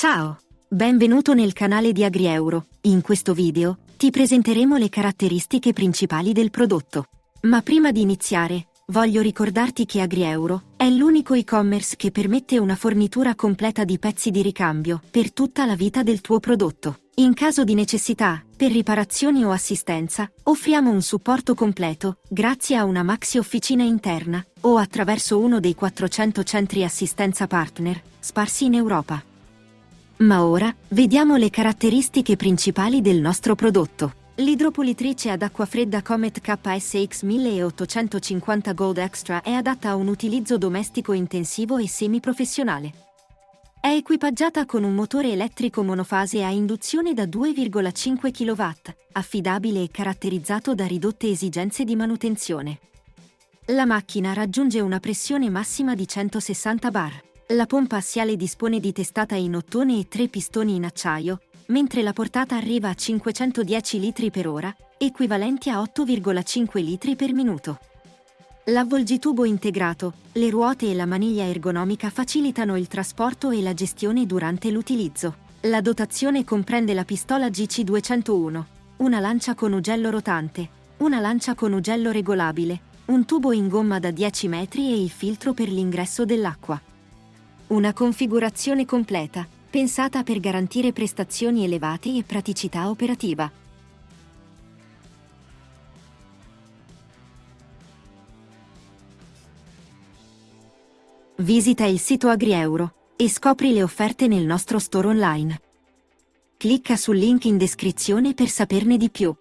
Ciao! Benvenuto nel canale di AgriEuro. In questo video ti presenteremo le caratteristiche principali del prodotto. Ma prima di iniziare, voglio ricordarti che AgriEuro è l'unico e-commerce che permette una fornitura completa di pezzi di ricambio per tutta la vita del tuo prodotto. In caso di necessità, per riparazioni o assistenza, offriamo un supporto completo grazie a una maxi officina interna o attraverso uno dei 400 centri assistenza partner sparsi in Europa. Ma ora, vediamo le caratteristiche principali del nostro prodotto. L'idropulitrice ad acqua fredda Comet KSX 1850 Gold Extra è adatta a un utilizzo domestico intensivo e semiprofessionale. È equipaggiata con un motore elettrico monofase a induzione da 2,5 kW, affidabile e caratterizzato da ridotte esigenze di manutenzione. La macchina raggiunge una pressione massima di 160 bar. La pompa assiale dispone di testata in ottone e 3 pistoni in acciaio, mentre la portata arriva a 510 litri per ora, equivalenti a 8,5 litri per minuto. L'avvolgitubo integrato, le ruote e la maniglia ergonomica facilitano il trasporto e la gestione durante l'utilizzo. La dotazione comprende la pistola GC201, una lancia con ugello rotante, una lancia con ugello regolabile, un tubo in gomma da 10 metri e il filtro per l'ingresso dell'acqua. Una configurazione completa, pensata per garantire prestazioni elevate e praticità operativa. Visita il sito AgriEuro e scopri le offerte nel nostro store online. Clicca sul link in descrizione per saperne di più.